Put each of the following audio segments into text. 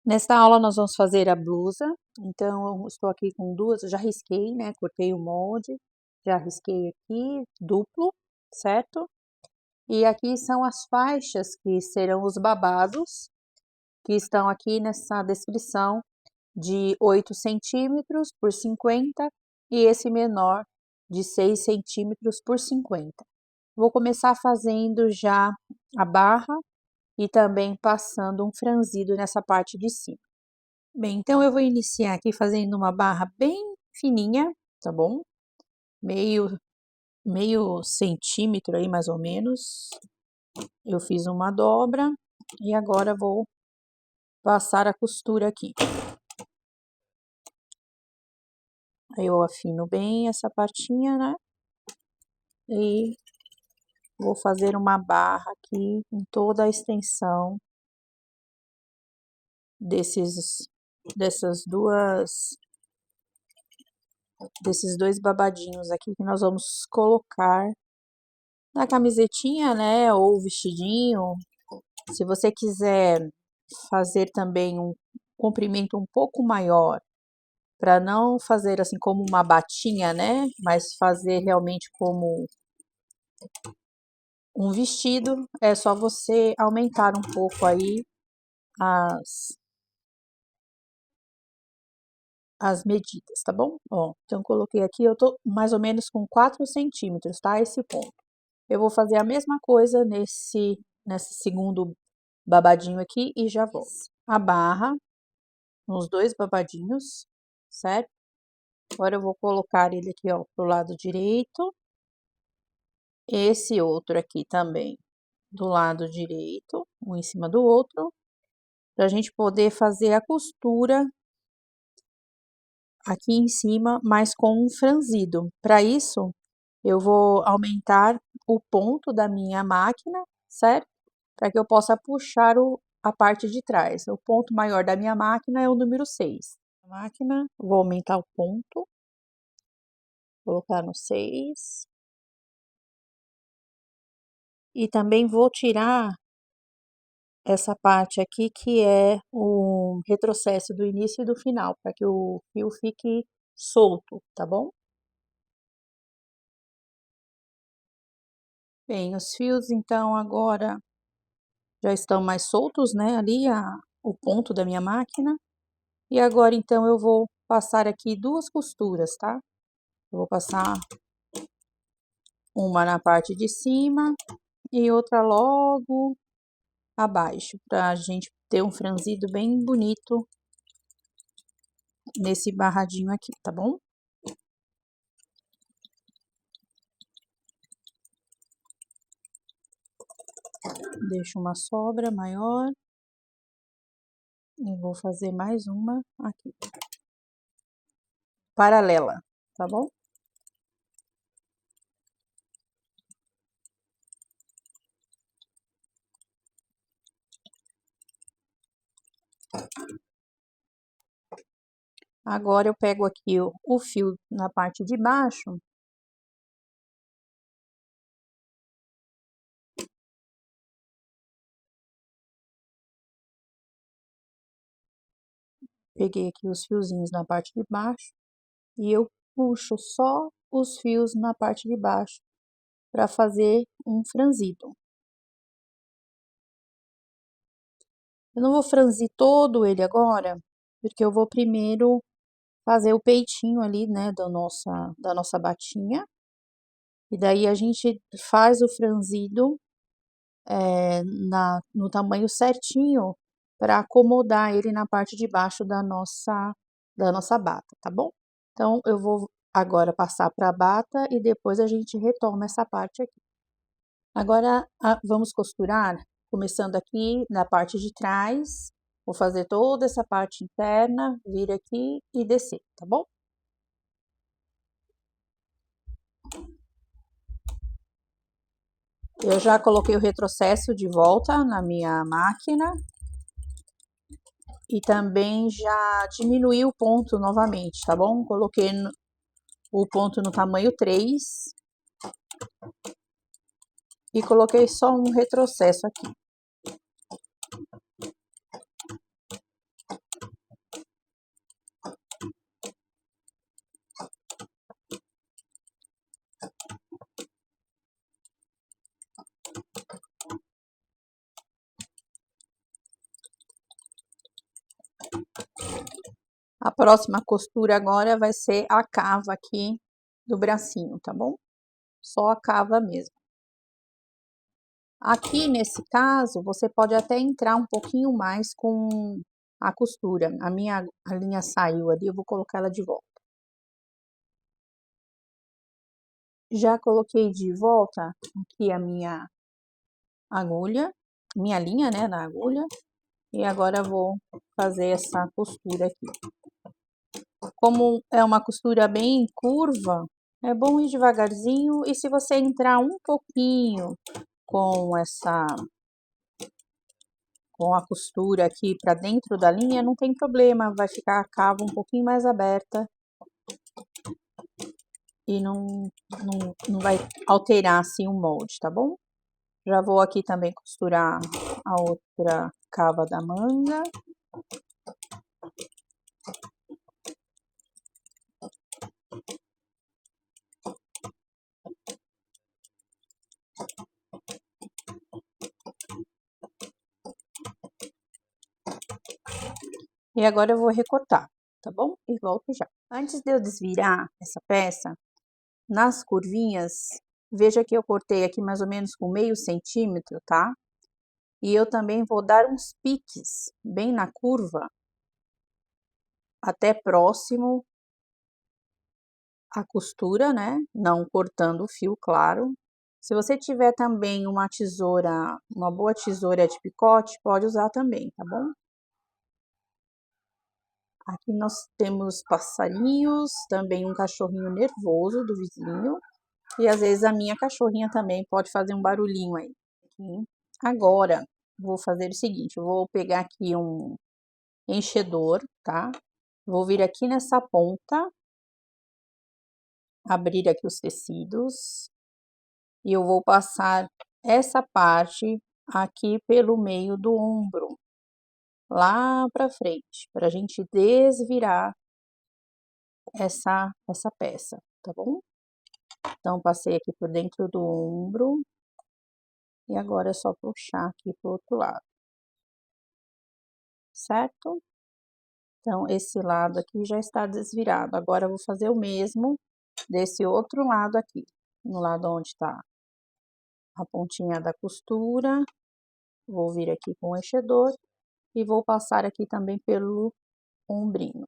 Nesta aula nós vamos fazer a blusa, então eu estou aqui com duas, eu já risquei, né, cortei o molde, já risquei aqui, duplo, certo? E aqui são as faixas que serão os babados, que estão aqui nessa descrição de 8 centímetros por 50 e esse menor de 6 centímetros por 50. Vou começar fazendo já a barra e também passando um franzido nessa parte de cima. Bem, então eu vou iniciar aqui fazendo uma barra bem fininha, tá bom? Meio centímetro aí, mais ou menos. Eu fiz uma dobra e agora vou passar a costura aqui. Aí eu afino bem essa partinha, né? E vou fazer uma barra aqui em toda a extensão desses dois babadinhos aqui que nós vamos colocar na camisetinha, né, ou vestidinho. Se você quiser fazer também um comprimento um pouco maior, para não fazer assim como uma batinha, né, mas fazer realmente como um vestido, é só você aumentar um pouco aí as medidas, tá bom? Ó, então coloquei aqui, eu tô mais ou menos com 4 centímetros, tá? Esse ponto. Eu vou fazer a mesma coisa nesse segundo babadinho aqui e já volto. A barra nos dois babadinhos, certo? Agora eu vou colocar ele aqui, ó, pro lado direito. Esse outro aqui também do lado direito, um em cima do outro, pra gente poder fazer a costura aqui em cima, mas com um franzido. Para isso, eu vou aumentar o ponto da minha máquina, certo? Para que eu possa puxar a parte de trás. O ponto maior da minha máquina é o número 6. Máquina, vou aumentar o ponto, colocar no 6. E também vou tirar essa parte aqui que é o retrocesso do início e do final, para que o fio fique solto, tá bom? Bem, os fios então agora já estão mais soltos, né, ali o ponto da minha máquina. E agora então eu vou passar aqui 2 costuras, tá? Eu vou passar uma na parte de cima e outra logo abaixo, pra gente ter um franzido bem bonito nesse barradinho aqui, tá bom? Deixo uma sobra maior e vou fazer mais uma aqui, paralela, tá bom? Agora eu pego aqui o fio na parte de baixo peguei aqui os fiozinhos na parte de baixo e eu puxo só os fios na parte de baixo para fazer um franzido. Eu não vou franzir todo ele agora, porque eu vou primeiro fazer o peitinho ali, né, da nossa batinha. E daí a gente faz o franzido no tamanho certinho para acomodar ele na parte de baixo da nossa bata, tá bom? Então, eu vou agora passar para a bata e depois a gente retoma essa parte aqui. Agora, vamos costurar, começando aqui na parte de trás. Vou fazer toda essa parte interna, vir aqui e descer, tá bom? Eu já coloquei o retrocesso de volta na minha máquina. E também já diminuí o ponto novamente, tá bom? Coloquei o ponto no tamanho 3 e coloquei só um retrocesso aqui. A próxima costura agora vai ser a cava aqui do bracinho, tá bom? Só a cava mesmo. Aqui nesse caso, você pode até entrar um pouquinho mais com a costura. A linha saiu ali, eu vou colocar ela de volta. Já coloquei de volta aqui a minha agulha, minha linha, né, na agulha. E agora vou fazer essa costura aqui. Como é uma costura bem curva, é bom ir devagarzinho. E se você entrar um pouquinho com com a costura aqui para dentro da linha, não tem problema, vai ficar a cava um pouquinho mais aberta e não vai alterar assim o molde, tá bom? Já vou aqui também costurar a outra cava da manga. E agora eu vou recortar, tá bom? E volto já. Antes de eu desvirar essa peça, nas curvinhas, veja que eu cortei aqui mais ou menos com meio centímetro, tá? E eu também vou dar uns piques bem na curva, até próximo à costura, né? Não cortando o fio, claro. Se você tiver também uma tesoura, uma boa tesoura de picote, pode usar também, tá bom? Aqui nós temos passarinhos, também um cachorrinho nervoso do vizinho. E às vezes a minha cachorrinha também pode fazer um barulhinho aí. Agora, vou fazer o seguinte, eu vou pegar aqui um enchedor, tá? Vou vir aqui nessa ponta, abrir aqui os tecidos e eu vou passar essa parte aqui pelo meio do ombro, lá pra frente, pra gente desvirar essa peça, tá bom? Então, passei aqui por dentro do ombro e agora é só puxar aqui pro outro lado, certo? Então, esse lado aqui já está desvirado. Agora, eu vou fazer o mesmo desse outro lado aqui. No lado onde está a pontinha da costura, vou vir aqui com o enchedor e vou passar aqui também pelo ombrinho.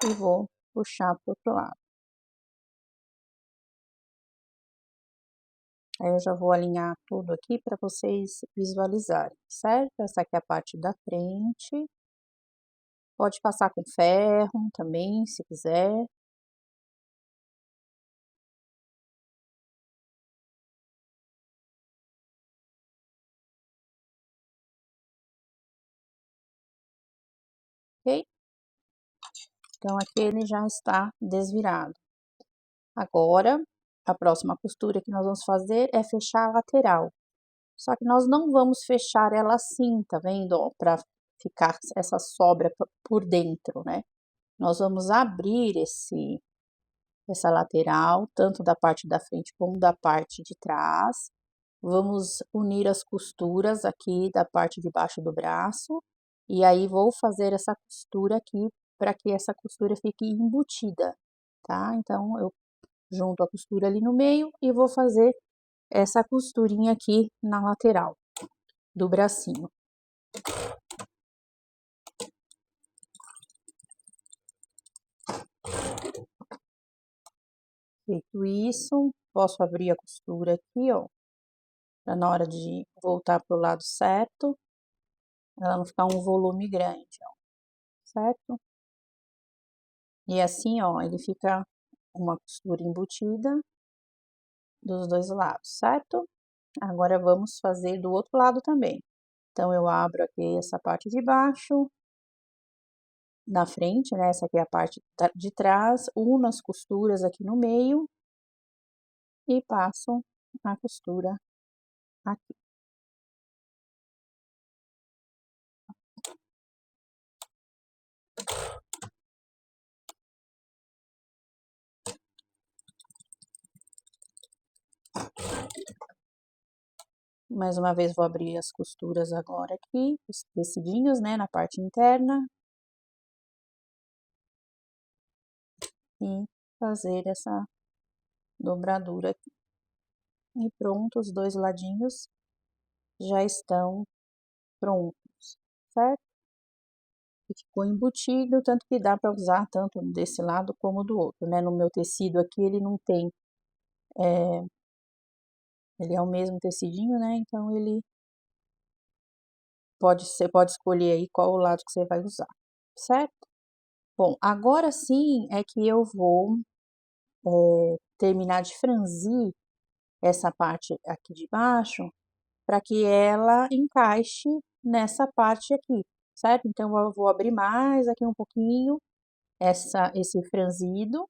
E vou puxar para o outro lado. Aí, eu já vou alinhar tudo aqui para vocês visualizarem, certo? Essa aqui é a parte da frente. Pode passar com ferro também, se quiser. Ok? Então, aqui ele já está desvirado. Agora, a próxima costura que nós vamos fazer é fechar a lateral. Só que nós não vamos fechar ela assim, tá vendo? Para ficar essa sobra por dentro, né? Nós vamos abrir essa lateral, tanto da parte da frente como da parte de trás. Vamos unir as costuras aqui da parte de baixo do braço. E aí, vou fazer essa costura aqui para que essa costura fique embutida, tá? Então, eu junto a costura ali no meio e vou fazer essa costurinha aqui na lateral do bracinho. Feito isso, posso abrir a costura aqui, ó, para na hora de voltar pro lado certo, ela não ficar um volume grande, ó, certo? E assim, ó, ele fica uma costura embutida dos dois lados, certo? Agora vamos fazer do outro lado também. Então, eu abro aqui essa parte de baixo, na frente, né? Essa aqui é a parte de trás, uno as costuras aqui no meio e passo a costura aqui. Mais uma vez vou abrir as costuras agora aqui, os tecidinhos, né, na parte interna. E fazer essa dobradura aqui. E pronto, os dois ladinhos já estão prontos, certo? E ficou embutido, tanto que dá para usar tanto desse lado como do outro, né? No meu tecido aqui ele não tem, ele é o mesmo tecidinho, né? Então ele você pode escolher aí qual o lado que você vai usar, certo? Bom, agora sim é que eu vou terminar de franzir essa parte aqui de baixo, para que ela encaixe nessa parte aqui, certo? Então eu vou abrir mais aqui um pouquinho esse franzido,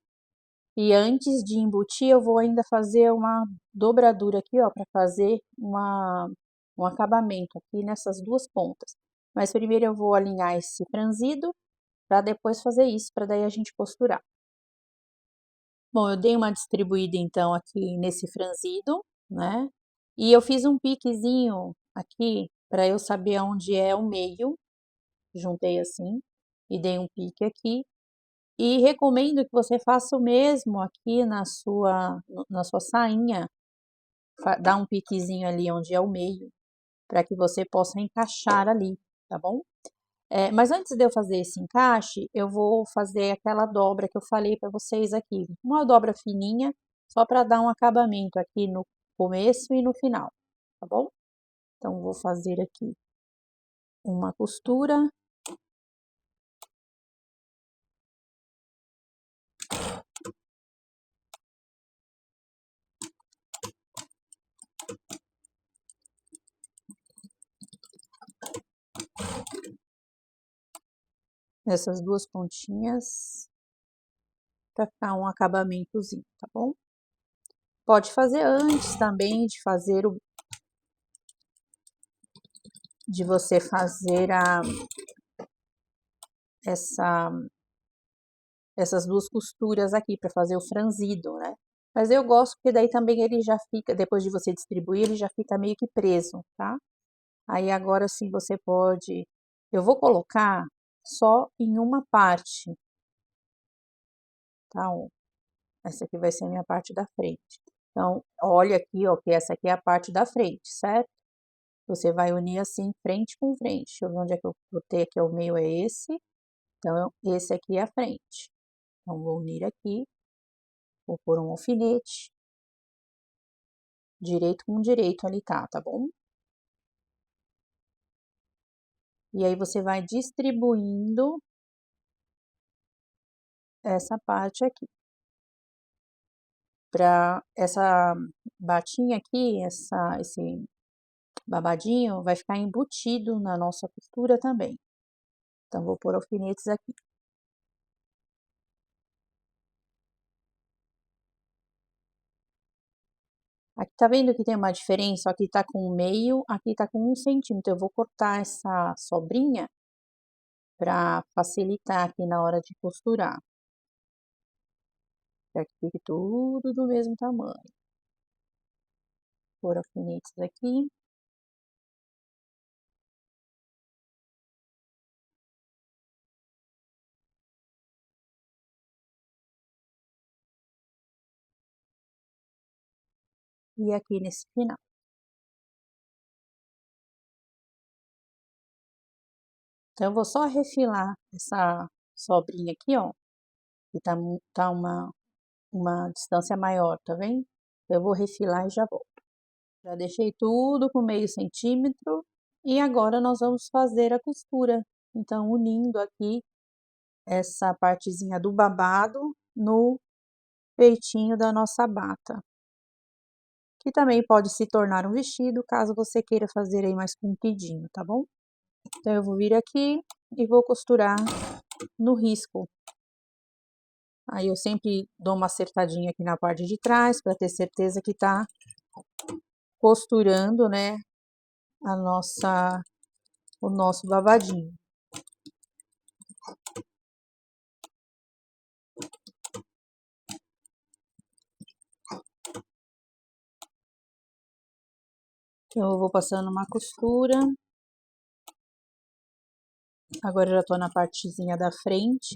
e antes de embutir eu vou ainda fazer uma dobradura aqui, ó, para fazer um acabamento aqui nessas duas pontas. Mas primeiro eu vou alinhar esse franzido, para depois fazer isso, para daí a gente costurar. Bom, eu dei uma distribuída então aqui nesse franzido, né, e eu fiz um piquezinho aqui para eu saber aonde é o meio, juntei assim e dei um pique aqui. E recomendo que você faça o mesmo aqui na sua sainha, dá um piquezinho ali onde é o meio, para que você possa encaixar ali, tá bom? Mas antes de eu fazer esse encaixe, eu vou fazer aquela dobra que eu falei para vocês aqui. Uma dobra fininha, só para dar um acabamento aqui no começo e no final, tá bom? Então, vou fazer aqui uma costura. Nessas duas pontinhas, para ficar um acabamentozinho, tá bom? Pode fazer antes também de você fazer essa, essas duas costuras aqui para fazer o franzido, né? Mas eu gosto porque daí também ele já fica, depois de você distribuir, ele já fica meio que preso, tá? Aí agora sim você pode, eu vou colocar só em uma parte, tá? Ó, essa aqui vai ser a minha parte da frente. Então, olha aqui, ó, que essa aqui é a parte da frente, certo? Você vai unir assim, frente com frente. Deixa eu ver onde é que eu botei aqui, o meio é esse. Então, esse aqui é a frente. Então, vou unir aqui, vou pôr um alfinete, direito com direito ali tá bom? E aí você vai distribuindo essa parte aqui. Para essa batinha aqui, esse babadinho vai ficar embutido na nossa costura também. Então, vou pôr alfinetes aqui. Aqui tá vendo que tem uma diferença? Aqui tá com meio, aqui tá com 1 centímetro. Eu vou cortar essa sobrinha para facilitar aqui na hora de costurar. Para que fique tudo do mesmo tamanho. Pôr alfinetes aqui. E aqui nesse final. Então, eu vou só refilar essa sobrinha aqui, ó, que tá uma distância maior, tá vendo? Eu vou refilar e já volto. Já deixei tudo com meio centímetro e agora nós vamos fazer a costura. Então, unindo aqui essa partezinha do babado no peitinho da nossa bata, que também pode se tornar um vestido, caso você queira fazer aí mais compridinho, tá bom? Então, eu vou vir aqui e vou costurar no risco. Aí eu sempre dou uma acertadinha aqui na parte de trás, para ter certeza que tá costurando, né, o nosso babadinho. Então, eu vou passando uma costura. Agora eu já tô na partezinha da frente.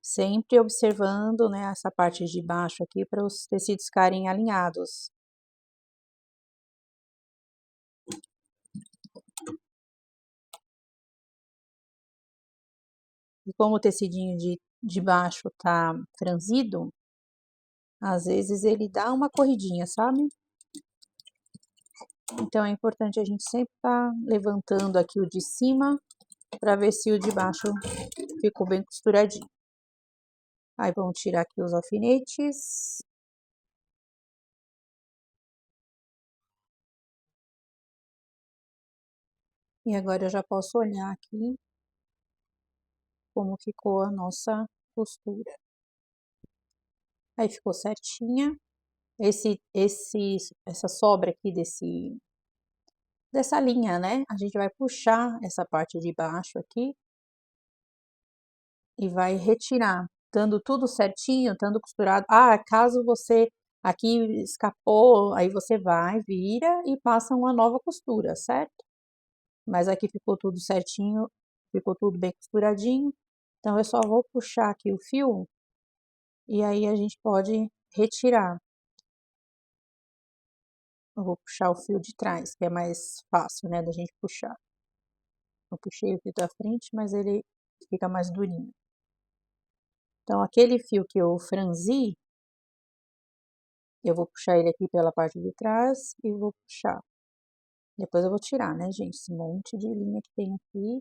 Sempre observando, né, essa parte de baixo aqui para os tecidos ficarem alinhados. E como o tecidinho de baixo tá franzido, às vezes ele dá uma corridinha, sabe? Então é importante a gente sempre estar levantando aqui o de cima para ver se o de baixo ficou bem costuradinho. Aí vamos tirar aqui os alfinetes. E agora eu já posso olhar aqui como ficou a nossa costura. Aí ficou certinha. Essa sobra aqui dessa linha, né? A gente vai puxar essa parte de baixo aqui e vai retirar, dando tudo certinho, estando costurado. Ah, caso você aqui escapou, aí você vai, vira e passa uma nova costura, certo? Mas aqui ficou tudo certinho, ficou tudo bem costuradinho. Então eu só vou puxar aqui o fio e aí a gente pode retirar. Eu vou puxar o fio de trás, que é mais fácil, né, da gente puxar. Eu puxei o fio da frente, mas ele fica mais durinho. Então, aquele fio que eu franzi, eu vou puxar ele aqui pela parte de trás e vou puxar. Depois eu vou tirar, né, gente, esse monte de linha que tem aqui,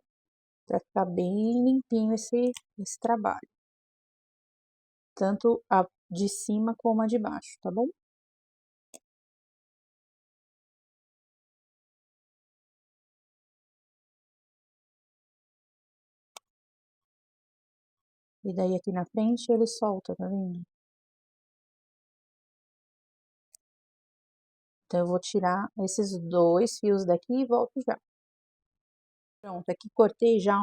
pra ficar bem limpinho esse trabalho. Tanto a de cima como a de baixo, tá bom? E daí aqui na frente ele solta, tá vendo? Então, eu vou tirar esses dois fios daqui e volto já. Pronto, aqui cortei já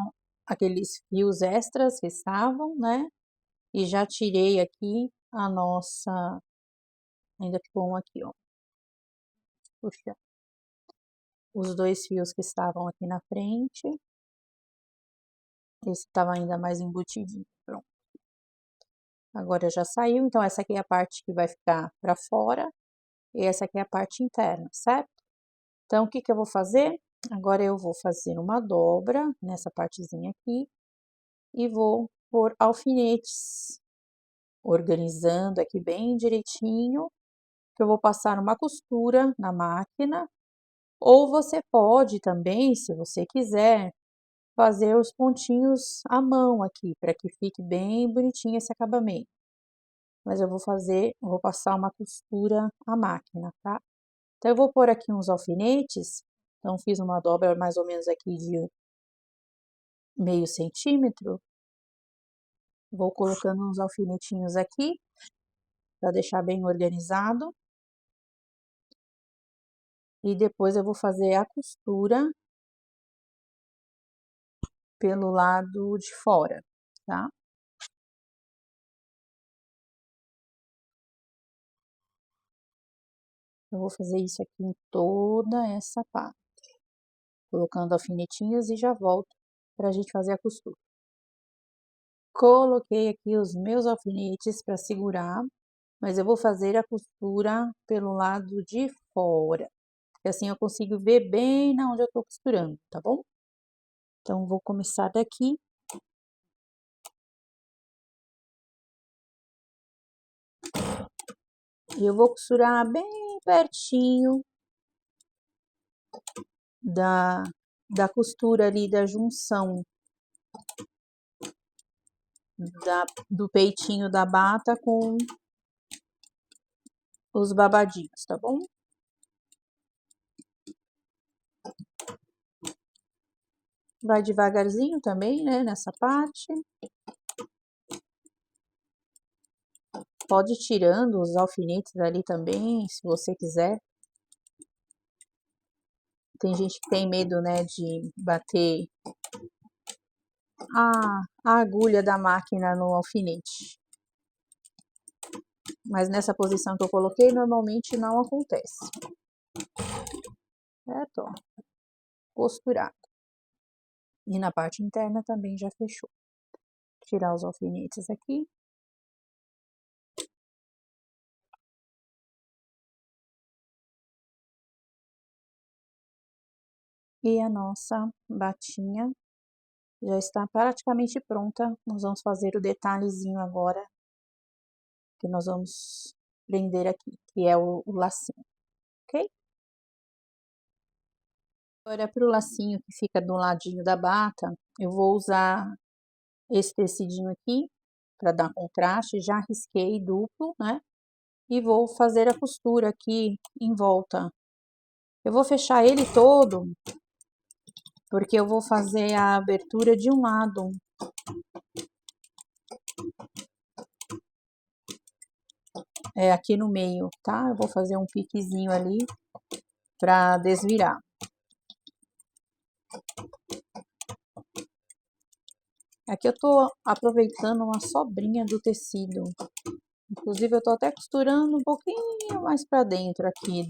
aqueles fios extras que estavam, né? E já tirei aqui a nossa... Ainda ficou um aqui, ó. Puxa. Os dois fios que estavam aqui na frente. Esse estava ainda mais embutidinho. Pronto. Agora já saiu, então essa aqui é a parte que vai ficar para fora. E essa aqui é a parte interna, certo? Então, o que que eu vou fazer? Agora eu vou fazer uma dobra nessa partezinha aqui. E vou pôr alfinetes, organizando aqui bem direitinho, que eu vou passar uma costura na máquina, ou você pode também, se você quiser, fazer os pontinhos à mão aqui, para que fique bem bonitinho esse acabamento. Mas eu vou passar uma costura à máquina, tá? Então, eu vou pôr aqui uns alfinetes, então fiz uma dobra mais ou menos aqui de meio centímetro, vou colocando uns alfinetinhos aqui, para deixar bem organizado. E depois eu vou fazer a costura pelo lado de fora, tá? Eu vou fazer isso aqui em toda essa parte, colocando alfinetinhos e já volto pra gente fazer a costura. Coloquei aqui os meus alfinetes para segurar, mas eu vou fazer a costura pelo lado de fora, porque assim eu consigo ver bem na onde eu tô costurando, tá bom? Então, vou começar daqui. E eu vou costurar bem pertinho da costura ali da junção do peitinho da bata com os babadinhos, tá bom? Vai devagarzinho também, né, nessa parte. Pode ir tirando os alfinetes ali também, se você quiser. Tem gente que tem medo, né, de bater a agulha da máquina no alfinete. Mas nessa posição que eu coloquei, normalmente não acontece. Certo? Ó, costurado. E na parte interna também já fechou. Tirar os alfinetes aqui. E a nossa batinha já está praticamente pronta. Nós vamos fazer o detalhezinho agora, que nós vamos prender aqui, que é o lacinho, ok? Agora, para o lacinho que fica do ladinho da bata, eu vou usar esse tecidinho aqui, para dar contraste, já risquei duplo, né? E vou fazer a costura aqui em volta. Eu vou fechar ele todo, porque eu vou fazer a abertura de um lado. É, aqui no meio, tá? Eu vou fazer um piquezinho ali para desvirar. Aqui eu tô aproveitando uma sobrinha do tecido. Inclusive eu tô até costurando um pouquinho mais para dentro aqui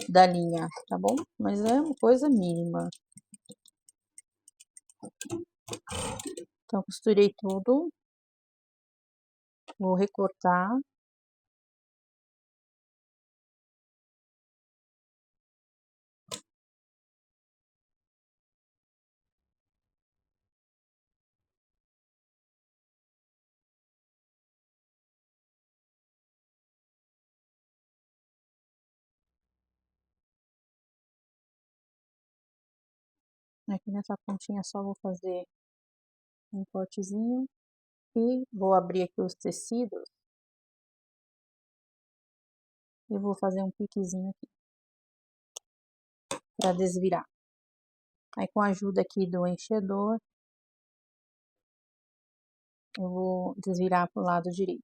da linha, tá bom? Mas é uma coisa mínima. Então costurei tudo. Vou recortar. Aqui nessa pontinha só vou fazer um cortezinho e vou abrir aqui os tecidos e vou fazer um piquezinho aqui para desvirar. Aí com a ajuda aqui do enchedor, eu vou desvirar pro lado direito.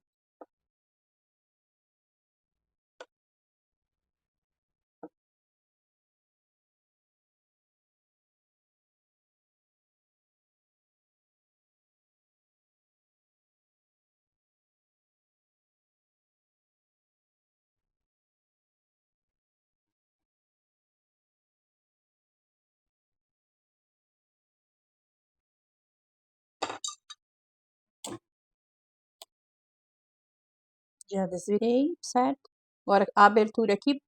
Já desvirei, certo? Agora a abertura aqui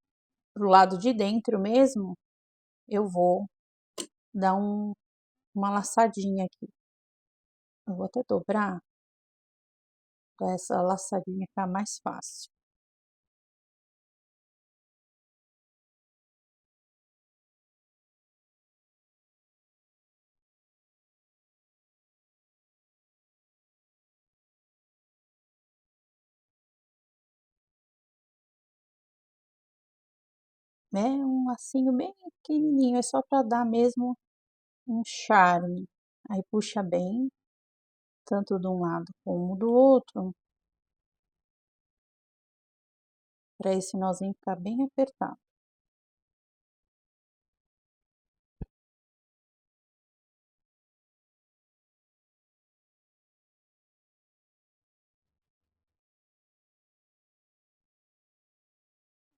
pro lado de dentro mesmo, eu vou dar uma laçadinha aqui. Eu vou até dobrar para essa laçadinha ficar mais fácil. É um lacinho bem pequenininho, é só para dar mesmo um charme. Aí puxa bem, tanto de um lado como do outro, para esse nozinho ficar bem apertado.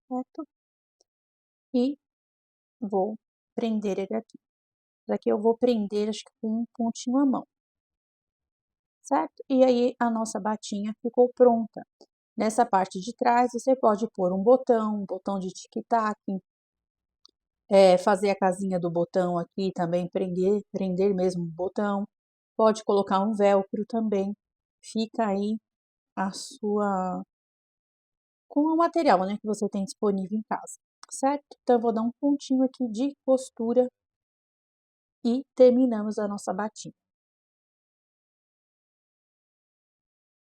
Certo? E vou prender ele aqui. Daqui eu vou prender, acho que com um pontinho à mão, certo? E aí a nossa batinha ficou pronta. Nessa parte de trás você pode pôr um botão de tic-tac, fazer a casinha do botão aqui também, prender mesmo o botão. Pode colocar um velcro também. Fica aí a sua com o material, né, que você tem disponível em casa, certo? Então eu vou dar um pontinho aqui de costura e terminamos a nossa batinha.